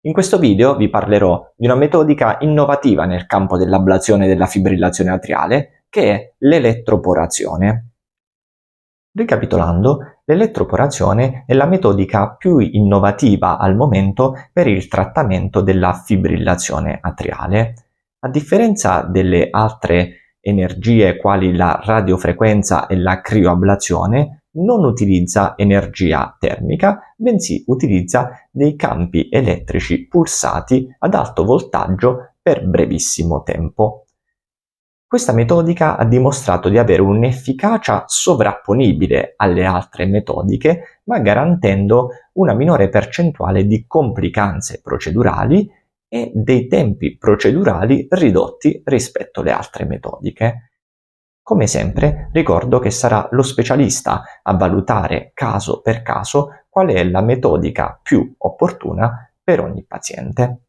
In questo video vi parlerò di una metodica innovativa nel campo dell'ablazione della fibrillazione atriale, che è l'elettroporazione. Ricapitolando, l'elettroporazione è la metodica più innovativa al momento per il trattamento della fibrillazione atriale. A differenza delle altre energie quali la radiofrequenza e la crioablazione, non utilizza energia termica, bensì utilizza dei campi elettrici pulsati ad alto voltaggio per brevissimo tempo. Questa metodica ha dimostrato di avere un'efficacia sovrapponibile alle altre metodiche, ma garantendo una minore percentuale di complicanze procedurali e dei tempi procedurali ridotti rispetto alle altre metodiche. Come sempre, ricordo che sarà lo specialista a valutare caso per caso qual è la metodica più opportuna per ogni paziente.